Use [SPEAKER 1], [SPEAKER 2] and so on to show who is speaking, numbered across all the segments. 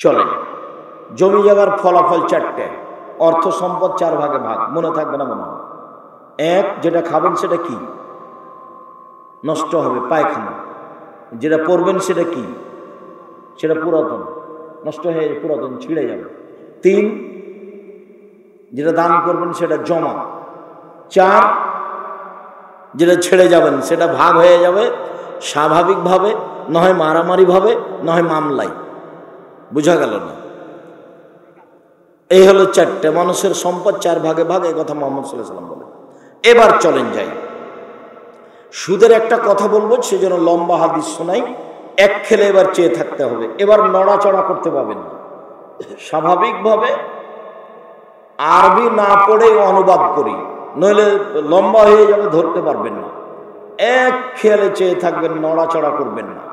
[SPEAKER 1] চলেন, জমি জায়গার ফলাফল চারটে, অর্থ সম্পদ 4 ভাগে ভাগ। মনে থাকবে না মনে হয়? 1, যেটা খাবেন সেটা কি? নষ্ট হবে, পায়খানা। যেটা পরবেন সেটা কি? সেটা পুরাতন, নষ্ট হয়ে পুরাতন ছিঁড়ে যাবে। 3, যেটা দান করবেন সেটা জমা। 4, যেটা ছেড়ে যাবেন সেটা ভাগ হয়ে যাবে স্বাভাবিকভাবে, নয় মারামারি ভাবে, নয় মামলায়। বুঝা গেল না? এই হলো 4টে মানুষের সম্পদ 4 ভাগে ভাগ, এই কথা মুহাম্মদ সাল্লাল্লাহু আলাইহি ওয়াসাল্লাম বলেন। এবার চলেন যাই, সুদের একটা কথা বলবো, সেজন্য লম্বা হাদিস শোনাই। এক খেলে এবার চেয়ে থাকতে হবে, এবার নড়াচড়া করতে পারবেন না। স্বাভাবিকভাবে আরবি না পড়ে অনুবাদ করি, নইলে লম্বা হয়ে যাবে, ধরতে পারবেন না। এক খেয়ালে চেয়ে থাকবেন, নড়াচড়া করবেন না,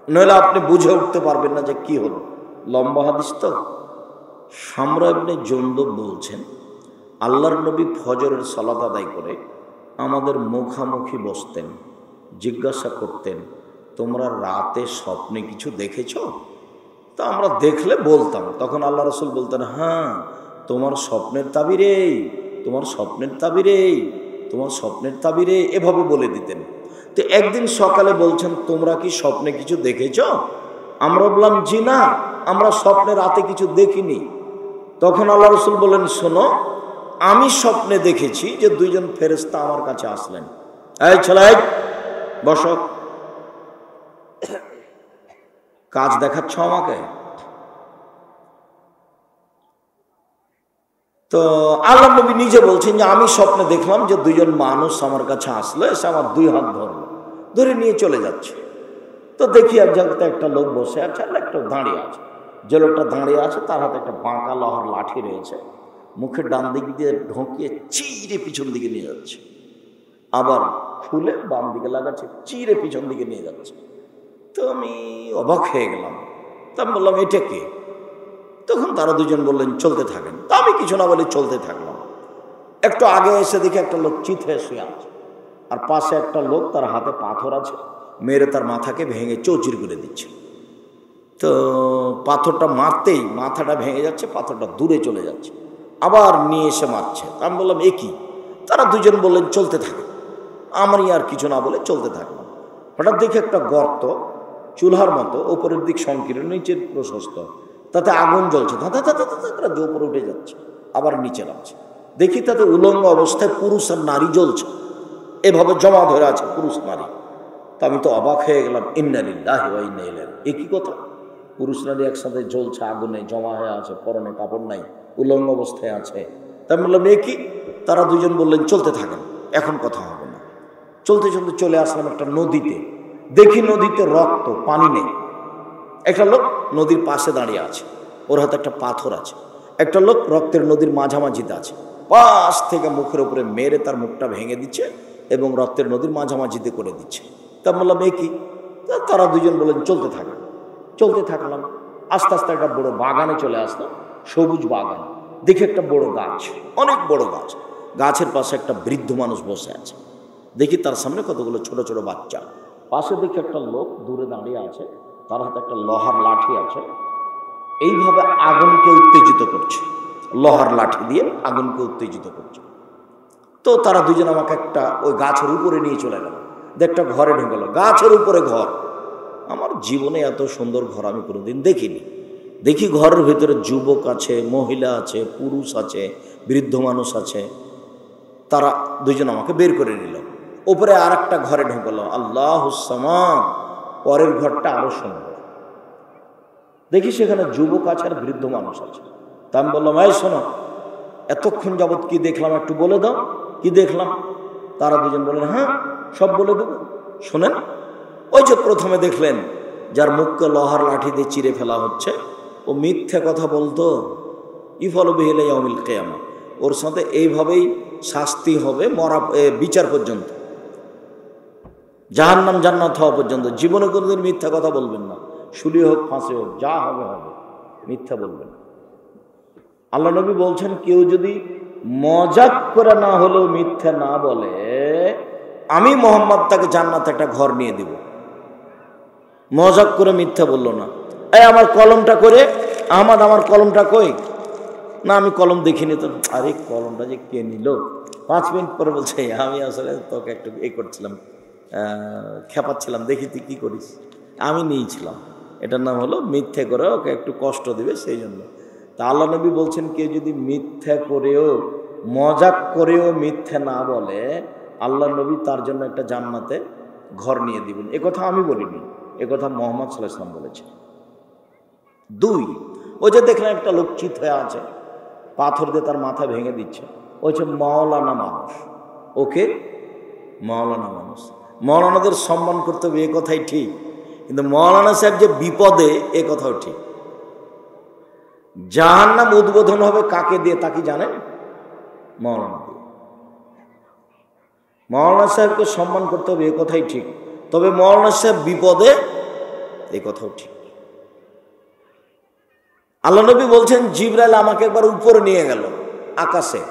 [SPEAKER 1] নইলে আপনি বুঝে উঠতে পারবেন না যে কি হলো। লম্বা হাদিস তো। সামরা ইবনে জুনদুব বলছেন, আল্লাহর নবী ফজরের সালাত আদায় করে আমাদের মুখামুখি বসতেন, জিজ্ঞাসা করতেন, তোমরা রাতে স্বপ্নে কিছু দেখেছো? তা আমরা দেখলে বলতাম, তখন আল্লাহ রাসূল বলতেন, হ্যাঁ তোমার স্বপ্নের তাবির এই, তোমার স্বপ্নের তাবির এই, তোমার স্বপ্নের তাবির এই, এভাবে বলে দিতেন। তো একদিন সকালে বলছেন, তোমরা কি স্বপ্নে কিছু দেখেছো? আমরা বললাম, জি না, আমরা স্বপ্নে রাতে কিছু দেখিনি। তখন আল্লাহ রাসূল বললেন, শোনো, আমি স্বপ্নে দেখেছি যে 2 জন ফেরেশতা আমার কাছে আসলেন। এই ছেলে, বসো, কাজ দেখাচ্ছ আমাকে? তো আল্লাহ নবী নিজে বলছেন যে আমি স্বপ্নে দেখলাম যে 2 জন মানুষ আমার কাছে আসলো, এসে আমার 2 হাত ধরলো, ধরে নিয়ে চলে যাচ্ছে। তো দেখি এক জায়গাতে একটা লোক বসে আছে, আর একটা দাঁড়িয়ে আছে। যে লোকটা দাঁড়িয়ে আছে তার হাতে একটা বাঁকা লোহার লাঠি রয়েছে, মুখের ডান দিক দিয়ে ঢোকিয়ে চিরে পিছন দিকে নিয়ে যাচ্ছে, আবার খুলে বাম দিকে লাগাচ্ছে, চিরে পিছন দিকে নিয়ে যাচ্ছে। তো আমি অবাক হয়ে গেলাম। তা আমি বললাম, এটা কে? তখন তারা 2 জন বললেন, চলতে থাকেন। তা আমি কিছু না বলে চলতে থাকলাম। একটু আগে এসে দেখি একটা লোক চিত হয়ে শুয়ে আছে, আর পাশে একটা লোক, তার হাতে পাথর আছে, মেরে তার মাথাকে ভেঙে চৌচির করে দিচ্ছে। তো পাথরটা মারতেই মাথাটা ভেঙে যাচ্ছে, পাথরটা দূরে চলে যাচ্ছে, আবার নিয়ে এসে মারছে। আমি বললাম, এ কি? তারা 2 জন বললেন, চলতে থাকে। আমারই আর কিছু না বলে চলতে থাকলাম। হঠাৎ দেখি একটা গর্ত, চুলহার মতো, ওপরের দিক সংকীর্ণ, নিচের প্রশস্ত, তাতে আগুন জ্বলছে, যে উপরে উঠে যাচ্ছে, আবার নিচে নামছে। দেখি তাতে উলঙ্গ অবস্থায় পুরুষ আর নারী জ্বলছে, এভাবে জমা ধরে আছে পুরুষ নারী। তা আমি তো অবাক হয়ে গেলাম, ইন্না লিল্লাহি ওয়া ইন্না ইলাইহি রাজিউন। এ কি কথা? পুরুষ নারী একসাথে জ্বলছে, আগুনে জমা হয়ে আছে, পরনে কাপড় নাই, উলঙ্গ অবস্থায় আছে। তা আমি বললাম, এ কি? তারা 2 জন বললেন, চলতে থাকেন, এখন কথা হবে না। চলতে চলতে চলে আসলাম একটা নদীতে। দেখি নদীতে রক্ত, পানি নেই। একটা লোক নদীর পাশে দাঁড়িয়ে আছে, ওর হাতে একটা পাথর আছে। একটা লোক রক্তের নদীর মাঝামাঝিতে আছে, পাশ থেকে মুখের উপরে মেরে তার মুখটা ভেঙে দিচ্ছে এবং রক্তের নদীর মাঝামাঝিতে করে দিচ্ছে। তা বললাম, এ কি? তারা 2 জন বললেন, চলতে থাকেন। চলতে থাকলাম, আস্তে আস্তে একটা বড় বাগানে চলে আসলাম, সবুজ বাগান। দেখি একটা বড় গাছ, অনেক বড় গাছ, গাছের পাশে একটা বৃদ্ধ মানুষ বসে আছে। দেখি তার সামনে কতগুলো ছোট ছোট বাচ্চা। পাশে দেখি একটা লোক দূরে দাঁড়িয়ে আছে, তার হাতে একটা লোহার লাঠি আছে, এইভাবে আগুনকে উত্তেজিত করছে, লোহার লাঠি দিয়ে আগুনকে উত্তেজিত করছে। তো তারা 2 জন আমাকে একটা ওই গাছের উপরে নিয়ে চলে গেল, একটা ঘরে ঢুকে গেল, গাছের উপরে ঘর। আমার জীবনে এত সুন্দর ঘর আমি কোনোদিন দেখিনি। দেখি ঘরের ভিতরে যুবক আছে, মহিলা আছে, পুরুষ আছে, বৃদ্ধ মানুষ আছে। তারা 2 জন আমাকে বের করে নিল, উপরে আর একটা ঘরে ঢুকলো। আল্লাহুস সামাদ, পরের ঘরটা আরো সুন্দর। দেখি সেখানে যুবক আছে আর বৃদ্ধ মানুষ আছে। তা আমি বললাম, এই শোনো, এতক্ষণ যাবৎ কি দেখলাম একটু বলে দাও, কি দেখলাম? তারা 2 জন বললেন, হ্যাঁ সব বলে দেবো। শোনেন, ওই যে প্রথমে দেখলেন যার মুখকে লোহার লাঠি দিয়ে চিরে ফেলা হচ্ছে, ও মিথ্যে কথা বলতো, ইফল বিহিল ইয়াউমিল কিয়ামা, ওর সাথে এইভাবেই শাস্তি হবে মরা বিচার পর্যন্ত, জাহান্নাম জান্নাত হওয়া পর্যন্ত। জীবনে কোনোদিন মিথ্যা কথা বলবেন না, শুলি হোক ফাঁসি হোক, যা হবে হবে, মিথ্যা বলবেন। আল্লাহ নবী বলছেন, কেউ যদি মজাক করে না হলেও মিথ্যা না বলে, আমি মোহাম্মদ তাকে জান্নাতে একটা ঘর নিয়ে দিব। মজাক করে মিথ্যা বললো না, এই আমার কলমটা করে আহমদ আমার কলমটা কই? না আমি কলম দেখিনি তো। আরে কলমটা যে কে নিল? 5 মিনিট পরে বলছে আমি আসলে তোকে একটু করছিলাম, খেপাচ্ছিলাম, দেখি তুই কী করিস। আমি নিয়েছিলাম। এটার নাম হলো মিথ্যে করে ওকে একটু কষ্ট দিবে, সেই জন্য। তা আল্লাহ নবী বলছেন কেউ যদি মিথ্যে করেও মজাক করেও মিথ্যে না বলে, আল্লাহ নবী তার জন্য একটা জান্নাতে ঘর নিয়ে দিবেন। এ কথা আমি বলিনি, এ কথা মুহাম্মদ সাল্লাল্লাহু আলাইহি ওয়াসাল্লাম বলেছেন। 2, ওই যে দেখলেন একটা লোক চিত হয়ে আছে, পাথর দিয়ে তার মাথা ভেঙে দিচ্ছে, ওই যে মাওলানা মানুষ। ওকে মাওলানা মানুষ, মাওলানাদের সম্মান করতে হবে, এ কথাই ঠিক। কিন্তু মাওলানা সাহেব যে বিপদে, এ কথাও ঠিক। জাহান্নাম উদ্বোধন হবে কাকে দিয়ে তা কি জানেন? মাওলানা দিয়ে। মাওলানা সাহেবকে সম্মান করতে হবে, এ কথাই ঠিক। তবে মাওলানা সাহেব বিপদে, এ কথাও ঠিক। আল্লাহ নবী বলছেন জিবরাইল আমাকে একবার উপরে নিয়ে গেল আকাশে,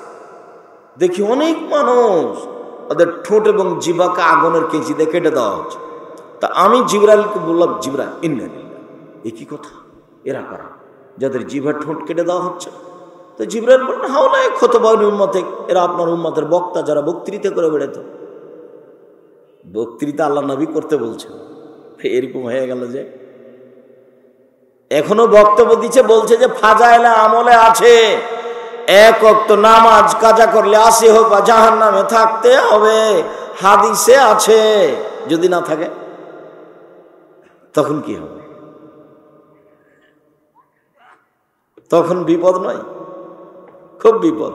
[SPEAKER 1] দেখি অনেক মানুষ ওদের ঠোঁট এবং জিহ্বাকে আগুনের কেঁচি দিয়ে কেটে দেওয়া হচ্ছে। তা আমি জিবরাইলকে বললাম, জিবরাইল ইন্না লিল্লাহ, এ কি কথা? এরা কারা যাদের জিহ্বার ঠোঁট কেটে দেওয়া হচ্ছে? তো জিবরাইল বললেন হাওলায়ে খুতবাউল উম্মতে, এরা আপনার উম্মতের বক্তা, যারা বক্তৃতা করে বেড়াতো। বক্তৃতা আল্লাহ নবী করতে বলছেন, এরকম হয়ে গেল যে এখনো বক্তব্য দিচ্ছে, বলছে যে ফাজাইলে আমলে আছে, 1 ওয়াক্ত নামাজ কাজা করলে 80 হোক বা জাহান্নামে থাকতে হবে, হাদিসে আছে। যদি না থাকে তখন কি হবে? তখন বিপদ নয়? খুব বিপদ,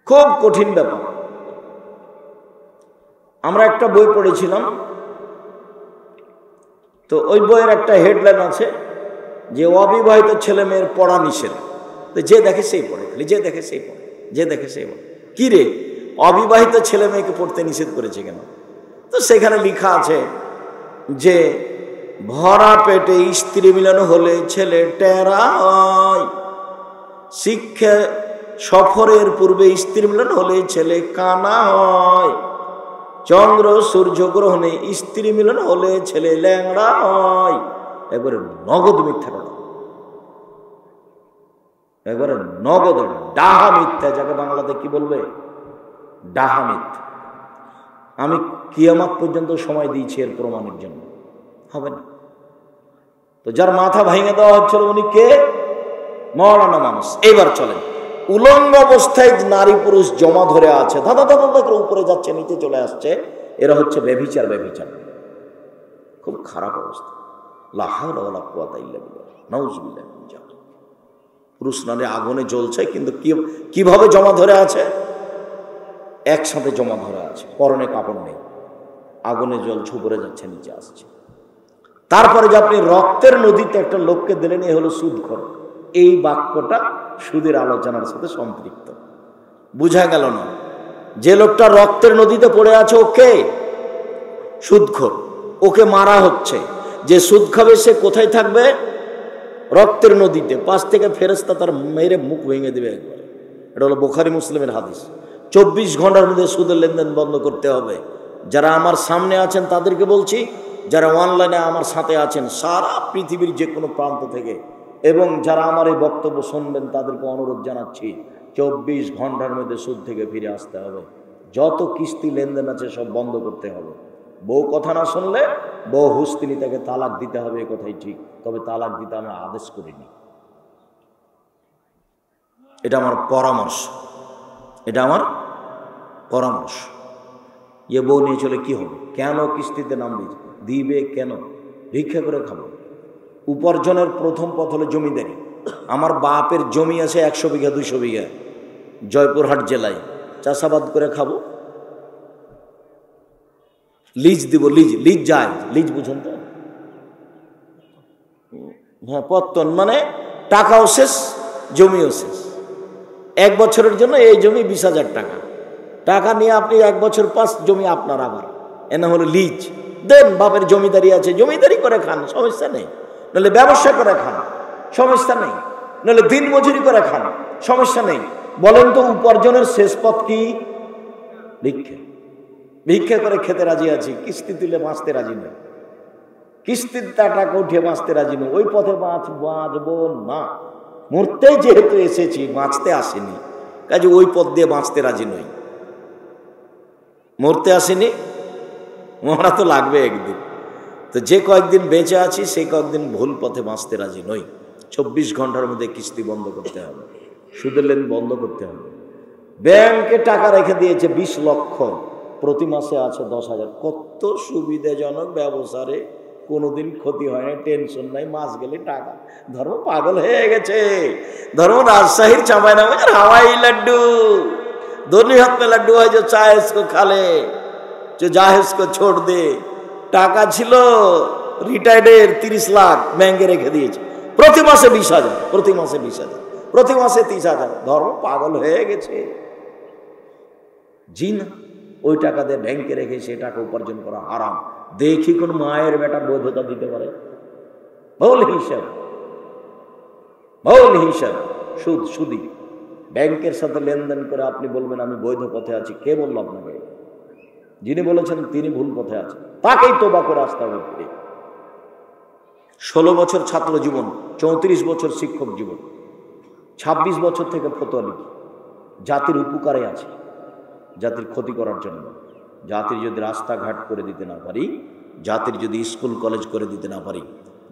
[SPEAKER 1] খুব কঠিন ব্যাপার। আমরা একটা বই পড়েছিলাম, তো ওই বইয়ের একটা হেডলাইন আছে যে অবিবাহিত ছেলে মেয়ের পড়া নিষেধ। তো যে দেখে সেই পড়ে, খালি যে দেখে সেই পড়ে, যে দেখে সেই পড়ে। কি রে, অবিবাহিত ছেলে মেয়েকে পড়তে নিষেধ করেছে কেন? তো সেখানে লেখা আছে যে ভরা পেটে স্ত্রী মিলন হলে ছেলে টেরা হয়, শিক্ষা সফরের পূর্বে স্ত্রী মিলন হলে ছেলে কানা হয়, চন্দ্র সূর্য গ্রহণে স্ত্রী মিলন হলে ছেলে ল্যাংড়া হয়। একবারে নগদ মিথ্যা কথা, একবারে নগদ ডাহা মিথ্যা, যাকে বাংলাতে কি বলবে? ডাহা মিথ্যা। আমি কিয়ামত পর্যন্ত সময় দিয়েছি এর প্রমাণের জন্য, হবে না। তো যার মাথা ভেঙে দেওয়া হচ্ছিল উনি কে? মাওলানা মানুষ। এবার চলেন, উলঙ্গ অবস্থায় নারী পুরুষ জমা ধরে আছে, ধাঁধা ধাঁধা করে উপরে যাচ্ছে, নিচে চলে আসছে, এরা হচ্ছে ব্যভিচার। ব্যভিচার খুব খারাপ অবস্থা। লা হাওলা ওয়ালা কুওয়াতা ইল্লা বিল্লাহ, নাউযুবিল্লাহ মিন যালিক। পুরুষ নারী আগুনে জ্বলছে, কিন্তু কিভাবে জমা ধরে আছে? একসাথে জমা ধরে আছে, পরনে কাপড় নেই, আগুনে জ্বলছে, উপরে যাচ্ছে, নিচে আসছে। তারপরে যে আপনি রক্তের নদীতে একটা লোককে দিলেন, এ হলো সুদখোর। এই বাক্যটা সুদের আলোচনার সাথে সম্পৃক্ত। বুঝা গেল না? যে লোকটা রক্তের নদীতে পড়ে আছে ও কে? সুদখোর। ওকে মারা হচ্ছে। যে সুদ খাবে সে কোথায় থাকবে? রক্তের নদীতে। পাশ থেকে ফেরেশতা তার মেরে মুখ ভেঙে দেবে একবার। এটা হলো বুখারী মুসলিমের হাদিস। 24 ঘন্টার মধ্যে সুদের লেনদেন বন্ধ করতে হবে। যারা আমার সামনে আছেন তাদেরকে বলছি, যারা অনলাইনে আমার সাথে আছেন সারা পৃথিবীর যে কোনো প্রান্ত থেকে, এবং যারা আমার এই বক্তব্য শুনবেন তাদেরকে অনুরোধ জানাচ্ছি, 24 ঘন্টার মধ্যে সুদ থেকে ফিরে আসতে হবে। যত কিস্তি লেনদেন আছে সব বন্ধ করতে হবে। বউ কথা না শুনলে বউ হুস্তিনি, তাকে তালাক দিতে হবে, এ কথাই ঠিক। তবে তালাক দিতে আমি আদেশ করিনি, এটা আমার পরামর্শ, এটা আমার পরামর্শ। এ বউ নিয়ে চলে কি হবে? কেন কিস্তিতে নাম দিবে? কেন? ভিক্ষা করে খাবো। উপার্জনের প্রথম পথ হলো জমিদারি। আমার বাপের জমি আছে 100 বিঘা 200 বিঘা জয়পুরহাট জেলায়, চাষাবাদ করে খাবো। লিজ দিব, লিজ, লিজ যায়, লিজ বুঝেন তো? হ্যাঁ, পত্তন মানে টাকাও শেষ, জমিও শেষ। 1 বছরের জন্য এই জমি 20,000 টাকা, টাকা নিয়ে আপনি 1 বছর পাস, জমি আপনার। আবার এনে হলো লিজ। দেন, বাপের জমিদারি আছে, জমিদারি করে খান, সমস্যা নেই। নাহলে ব্যবসা করে খান, সমস্যা নেই। নাহলে দিন মজুরি করে খান, সমস্যা নেই। বলেন তো উপার্জনের শেষ পথ কি? ভিক্ষা। ভিক্ষা করে খেতে রাজি আছি, কিস্তি তুলে বাঁচতে রাজি নয়। কিস্তির টাকা উঠে বাঁচতে রাজি নই, ওই পথে বাঁচবো না। মরতে যেহেতু এসেছি, বাঁচতে আসেনি, কাজে ওই পথ দিয়ে বাঁচতে রাজি নই। মরতে আসেনি, মরা তো লাগবে একদিন। তো যে কয়েকদিন বেঁচে আছি সেই কয়েকদিন ভুল পথে বাঁচতে রাজি নই। 24 ঘন্টার মধ্যে কিস্তি বন্ধ করতে হবে, সুদের লেন বন্ধ করতে হবে। ব্যাংকে টাকা রেখে দিয়েছে 20 লক্ষ, প্রতি মাসে আছে 10,000। কত সুবিধাজনক ব্যবসা রে, কোনোদিন ক্ষতি হয় না, টেনশন নাই, মাস গেলে টাকা। ধর্ম পাগল হয়ে গেছে। ধর্ম রাজশাহীর চাঁপাইনবাবগঞ্জের হাওয়াই লাড্ডু, दोनों हाथ में लड्डू है, जो चाहे इसको खा ले, जो चाहे इसको छोड़ दे। টাকা ছিল রিটায়ার্ডের 30 লাখ ব্যাংকে রেখে দিয়েছে, প্রতি মাসে 20,000, প্রতি মাসে 20,000, প্রতি মাসে 30,000। ধর্ম পাগল হয়ে গেছে। জি না, ওই টাকা দিয়ে ব্যাংকে রেখে সে টাকা উপার্জন করা হারাম। দেখি কোন মায়ের বেটা বৈধতা দিতে পারে? ভুল হিসাব, ভুল হিসাব, সুদ, সুদি। ব্যাংকের সাথে লেনদেন করে আপনি বলবেন আমি বৈধ পথে আছি। কে বলল আপনাকে? যিনি বলেছেন তিনি ভুল পথে আছেন, তাকেই তোবা করে আসতে হবে ফিরে। 16 বছর ছাত্র জীবন, 34 বছর শিক্ষক জীবন, 26 বছর থেকে ফতোয়া লিখি। জাতির উপকারে আছে, জাতির ক্ষতি করার জন্য। জাতির যদি রাস্তাঘাট করে দিতে না পারি, জাতির যদি স্কুল কলেজ করে দিতে না পারি,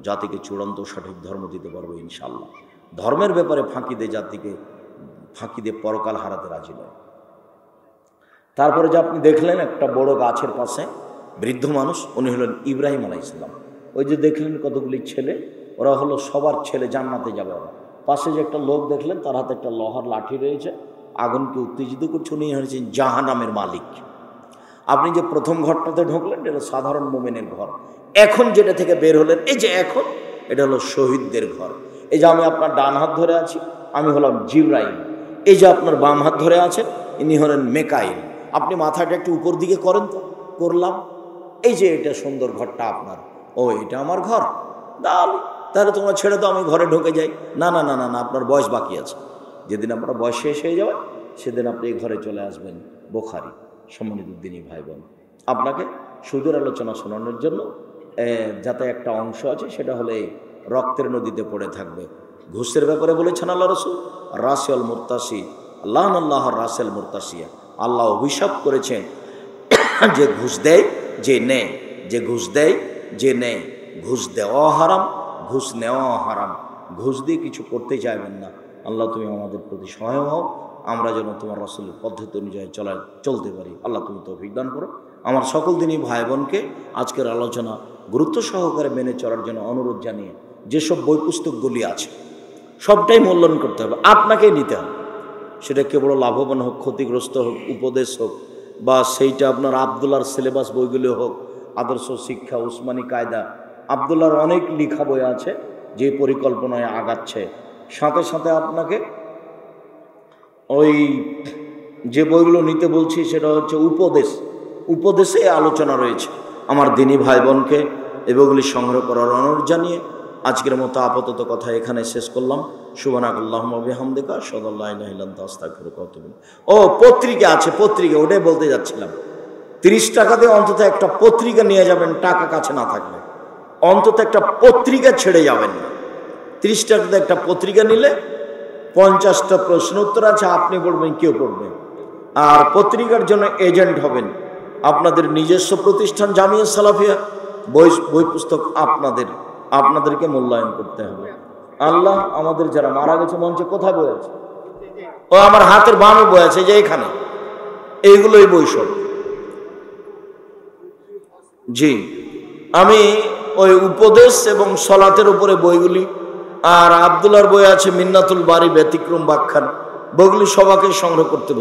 [SPEAKER 1] জাতিকে চূড়ান্ত সঠিক ধর্ম দিতে পারবো ইনশাল্লাহ। ধর্মের ব্যাপারে ফাঁকি দিয়ে জাতিকে ফাঁকি দিয়ে পরকাল হারাতে রাজি নয়। তারপরে যে আপনি দেখলেন একটা বড় গাছের পাশে বৃদ্ধ মানুষ, উনি হলেন ইব্রাহিম আলাইহিস সালাম। ওই যে দেখলেন কতগুলি ছেলে, ওরা হলো সবার ছেলে, জান্নাতে যাবে ওরা। পাশে যে একটা লোক দেখলেন, তার হাতে একটা লোহার লাঠি রয়েছে, আগুনকে উত্তেজিত করছে। উনি হচ্ছেন জাহান্নামের মালিক। আপনি যে প্রথম ঘরটাতে ঢুকলেন, এটা সাধারণ মোমেনের ঘর। এখন যেটা থেকে বের হলেন, এই যে এখন, এটা হলো শহীদদের ঘর। এই যে আমি আপনার ডান হাত ধরে আছি, আমি হলাম জিবরাইল। এই যে আপনার বাম হাত ধরে আছেন, ইনি হলেন মেকাইল। আপনি মাথাটা একটু উপর দিকে করেন তো। করলাম। এই যে এটা সুন্দর ঘরটা আপনার, ও এটা আমার ঘর, তাহলে তোমরা ছেড়ে দাও, আমি ঘরে ঢুকে যাই। না না না না না, আপনার বয়স বাকি আছে। যেদিন আপনার বয়স শেষ হয়ে যাবে, সেদিন আপনি এই ঘরে চলে আসবেন। বুখারী। সম্মানিত দিনী ভাই বোন, আপনাকে সুদের আলোচনা শোনানোর জন্য যাতে একটা অংশ আছে, সেটা হলে রক্তের নদীতে পড়ে থাকবে। ঘুষের ব্যাপারে বলেছেন আল্লাহ রাসূল, রাসিয়াল মুরতাসি আল্লাহ আল্লাহ রাসেল মুরতাসিয়া। আল্লাহ অভিশাপ করেছেন যে ঘুষ দেয় যে নেয়, যে ঘুষ দেয় যে নেয়। ঘুষ দেওয়া হারাম, ঘুষ নেওয়া হারাম। ঘুষ দিয়ে কিছু করতে চাইবেন না। আল্লাহ তুমি আমাদের প্রতি সহায় হও, আমরা যেন তোমার রাসূলের পদ্ধতি অনুযায়ী চলতে পারি। আল্লাহ তুমি তৌফিক দান করো। আমার সকল দিনই ভাই বোনকে আজকের আলোচনা গুরুত্ব সহকারে মেনে চলার জন্য অনুরোধ জানিয়ে, যেসব বই পুস্তকগুলি আছে সবটাই মূল্যায়ন করতে হবে, আপনাকেই নিতে হবে। সেটা কেবল লাভবান হোক, ক্ষতিগ্রস্ত হোক, উপদেশ হোক, বা সেইটা আপনার আবদুল্লাহর সিলেবাস বইগুলি হোক, আদর্শ শিক্ষা, উসমানী কায়দা। আবদুল্লাহর অনেক লেখা বই আছে যে পরিকল্পনায় আগাচ্ছে। সাথে সাথে আপনাকে ওই যে বইগুলো নিতে বলছি সেটা হচ্ছে উপদেশ। উপদেশে আলোচনা রয়েছে। আমার দিনী ভাই বোনকে এই বইগুলি সংগ্রহ করার অনুরোধ জানিয়ে আজকের মতো আপাতত কথা এখানে শেষ করলাম। সুবহানাকাল্লাহুম্মা ওয়া বিহামদিকা আশহাদু আল্লা ইলাহা ইল্লা আনতা আস্তাগফিরুকা ওয়া আতুবু ইলাইক। ও পত্রিকা আছে, পত্রিকা, ওটাই বলতে যাচ্ছিলাম। 30 টাকা দিয়ে অন্তত একটা পত্রিকা নিয়ে যাবেন, টাকা কাছে না থাকলে অন্তত একটা পত্রিকা ছেড়ে যাবেন না। 30 টাকা দিয়ে একটা পত্রিকা নিলে 50টা প্রশ্ন উত্তর আছে, আপনি পড়বেন, কেউ পড়বে। আর পত্রিকার জন্য এজেন্ট হবেন আপনাদের নিজস্ব প্রতিষ্ঠান জামিয়া সালাফিয়া। বই পুস্তক আপনাদেরকে মূল্যায়ন করতে হবে। আল্লাহ আমাদের যারা মারা গেছে, মঞ্চে কোথায় বই আছে? ও আমার হাতের বামে বই আছে, যে এখানে, এইগুলোই বই সব। জি, আমি ওই উপদেশ এবং সলাতের উপরে বইগুলি, আর আবদুল্লাহর বই আছে মিন্নাতুল বারি, ব্যতিক্রম ব্যাখ্যান, বইগুলি সবাইকে সংগ্রহ করতে